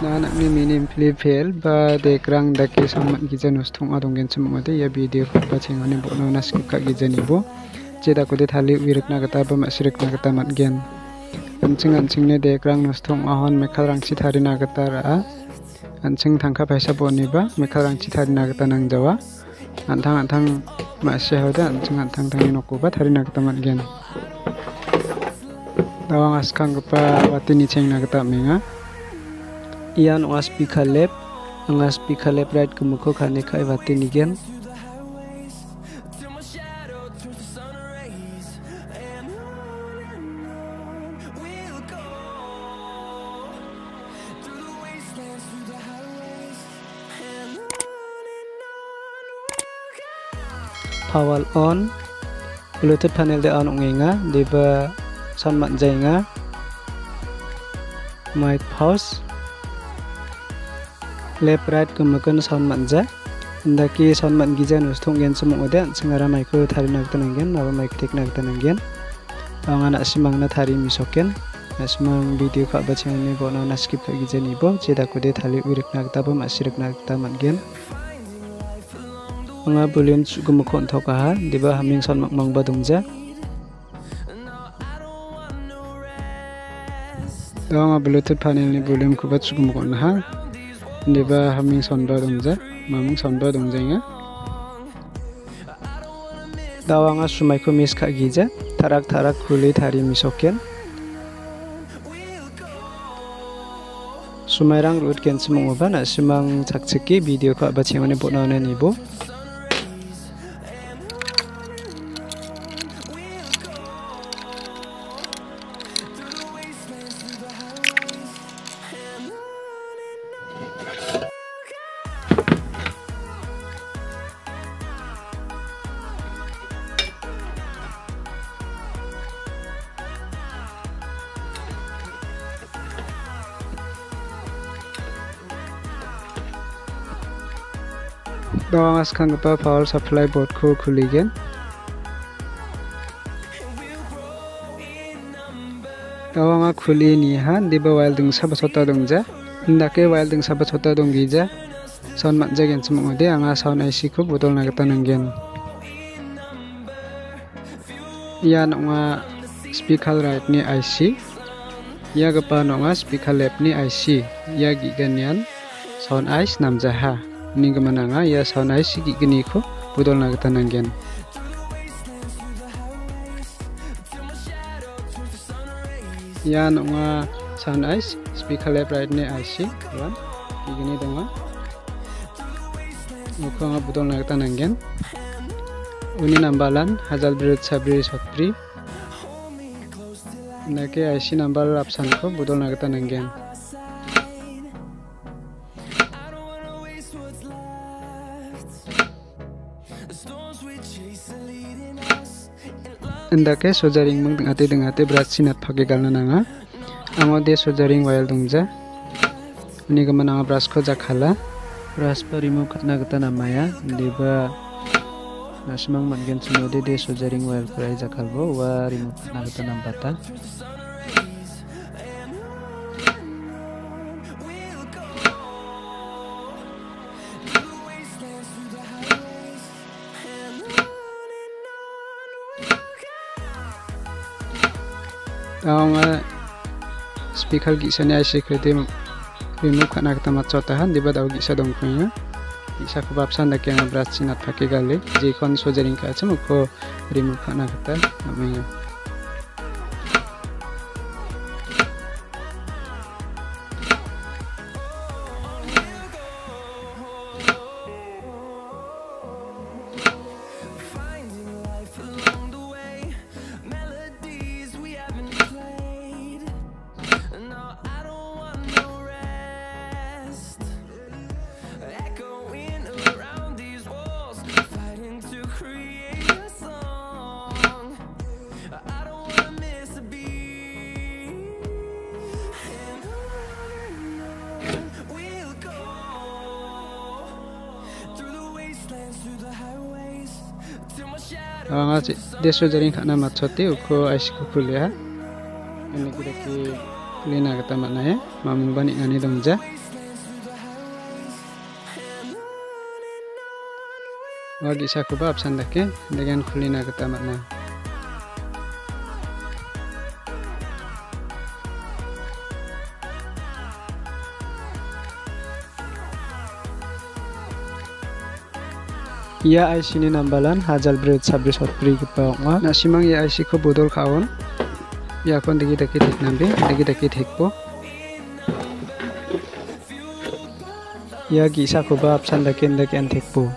Nak ni minim fail ba dekrang daki samat gijan ustung adong gen semua de ya video ba cengane bo na skip ka gijan ibo jeda ko de thali wirik na kata ba masrik na kata mat gen ancing ne dekrang ustung ahon mekhal rang si thari na kata ra ancing thangka paisa bo ni ba mekhal rang si thari na kata nang jawa antang masih hoda ancing antang tangi noko ba thari na kata mat gen dawang askang pa watini ceng na kata menga ian was pikalep angas pikalep right kemuko kane kai wati nigen power on bluetooth panel de on ngenga deba son mat jainga mic pause left right kemukan sound manja ndaki sound man gijan ustung gen semua oda sengara mic ko thari nak tananggen aba mic tek nak tananggen angana simang na thari misoken asmang video ka bachang ni bono na skip ka gijan ibo jeda ko de thali wirik nak tabam asirik nak tamangen anga volume gumukon thoka ha diba haming sound makmang badungja dawang bluetooth panel ni volume ko bat gumukon ha diba haming sonba dongja mamung sonba dongjaiga dawanga sumai ko miss ka gija tarak khuli thari misoken sumairang root ken semung oba na simang chakchiki video ko abachimane bonana nibo dawang askang pa power supply board ko khuligen dawang khuli ni han diba welding saba chota dongja indake welding saba chota donggija sound mat jagen semung ode anga sound IC ko bodol na gata nanggen ya nonga speaker right ni IC ya gapa nonga speaker left ni IC ya giganian sound IC namjaha ni gamananga ya sound IC gigini ko bodol na gata nanggen ya nonga sound IC speaker left right ni IC wan gigini donga uko nga bodol na gata nanggen uni nambalan hazal birut sabri sotri nake IC number option ko bodol na gata nanggen indake sojaring mung dengate berat sinat phage galna nanga amode sojaring wire dongja ni gamananga brush ko jakhala brush pa remove katna gata namaya deba nasimang mangen sumode de sojaring wire prai jakhalbo wa remove katna gata nambata dawang speaker gisa ni IC krete remove kana kata matchota han diba daw gisa dongkhoya gisa ko babsan da kena brush sinat phake gale je kon sojaring ka acham ko remove kana kata namanya deso jaring khana matchote uko aisku kuliah ini kira ki lena kata makna ya mamung bani ngani dongja wagi sakuba absan dake dengan kulina gata makna. Ia IC ni nambalan hajal brid sabris hotpri gipawma nasimang ia IC ko bodol kaon ia kon degi deki thik nambe degi deki thikpo ia gisa ko ba absan deki deki an thikpo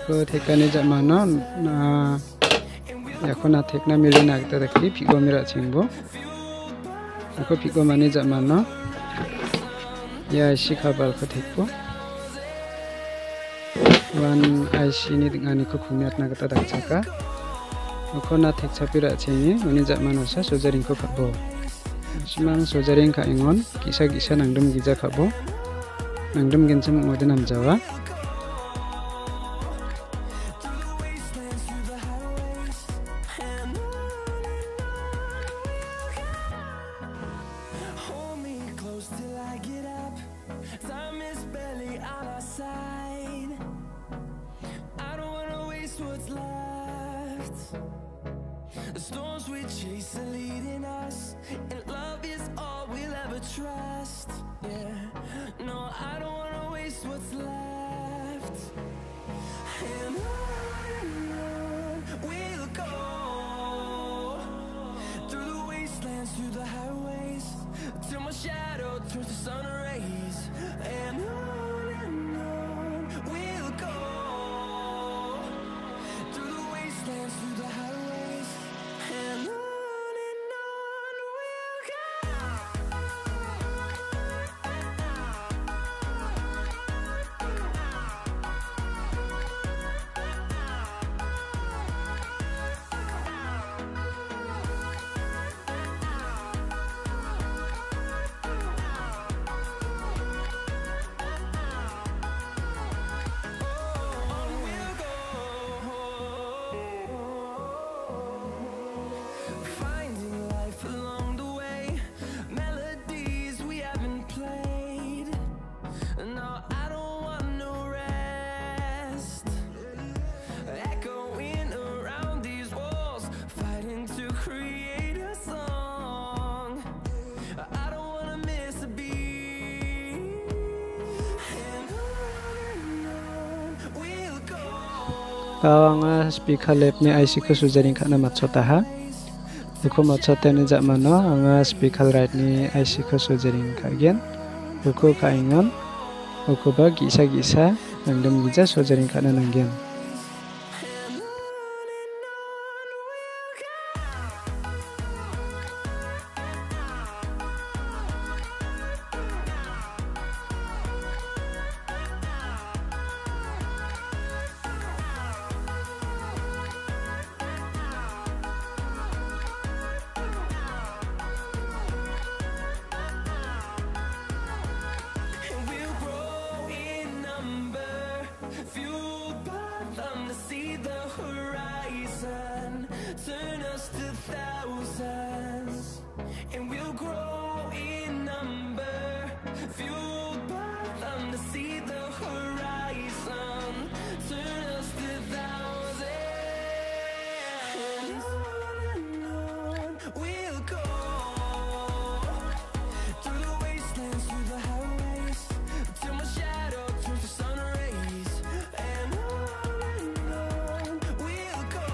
ko thikani jamano na ia kon na thikna milina gita deki pigo mira chingbo ko pigo mani jamano ia IC khabal ko thikpo wan IC ni dengan ko kumiat na kata dakchaka ko na thek chapira chengi uni jamano sa sojaring ko khabo simang sojaring ka ingon kisa kisa nangdum gija khabo nangdum gensam ngode nam jawa what's left. The storms we chase are leading us, and love is all we'll ever trust. Yeah, no, I don't wanna waste what's left. And on we'll go, through the wastelands, through the highways, till my shadow turns to sun rays. And on we'll go, through the wastelands, through the highways, and on we'll go. Finding life along the way, melodies we haven't played. No, I don't want no rest. Echoing around these walls, fighting to create a song. I don't wanna miss a beat. And on we'll go. Kawanga speaker lab ni IC ko sujaring kana matsotaha uko matsote ni jamano anga speaker right ni IC ko sujaring kagen uko kaingon uko ba gisa gisa nangdam gija sujaring kana nanggen And we'll grow in number, fueled by them to see the horizon, turn us to thousands. And we'll grow in number, fueled by them to see the horizon, turn us to thousands. And on we'll go, through the wastelands, through the highways, till my shadow turns to sun rays. And on we'll go,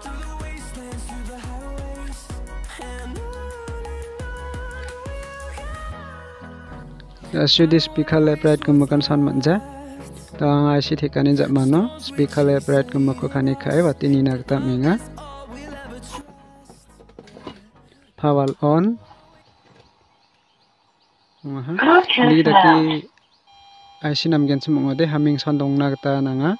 through the wastelands, through the highways, and on Asudi speaker lab right kumukan san manja tang IC thikani jamano speaker lab right kumako khani khai watini nagta minga all we'll ever try. power on Broadcast ni loud. daki IC namgen chumongode haming sandong nagta nanga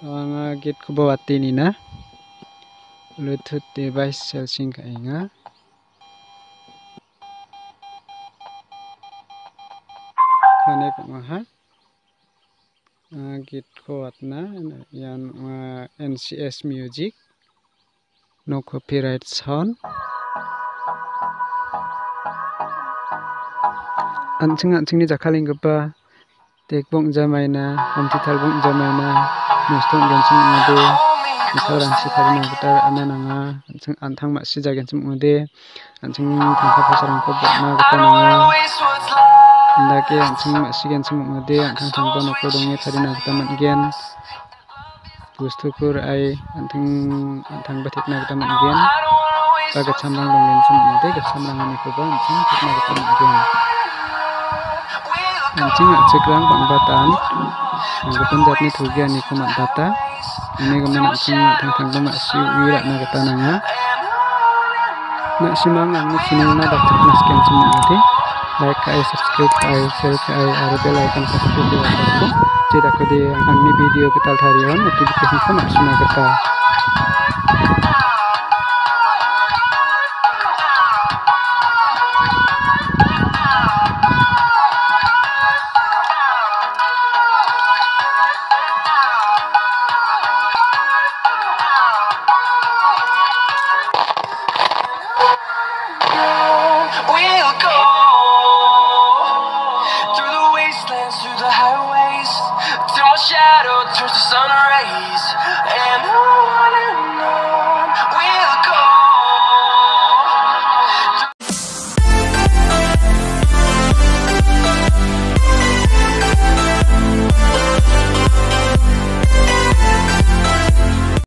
anga gate ko bawati ni na Bluetooth device selsing kainga khane ko ha gate ko atna yan NCS music no copyright sound. Ancing-ancingni jakhalenggipa tekbong jamaina amtitalbong jamaina nostong gensum ongode misal ransi tharina gita anananga ancing anthang masi jagenchum ongode ancing thangka pasarangko bokna gita nanga andake ancing masi gensum ongode anthang thangba nokko donge tharina gita manggen bustukur ai anthang bathekna gita manggen ba gatsamrang dong gensum ongode gatsamrangani koba ancing thekna gita manggen. Ancing acikrang pangbatan anggapan jatni thugian ni kumat data ini kemen ancing thang masi wira na gata nanga maksimang angni channelna dakchak nasken semangati like kai subscribe kai share kai aro bell icon kasih di waktu tidak kode angni video ketal tharion notification ko maksima gata.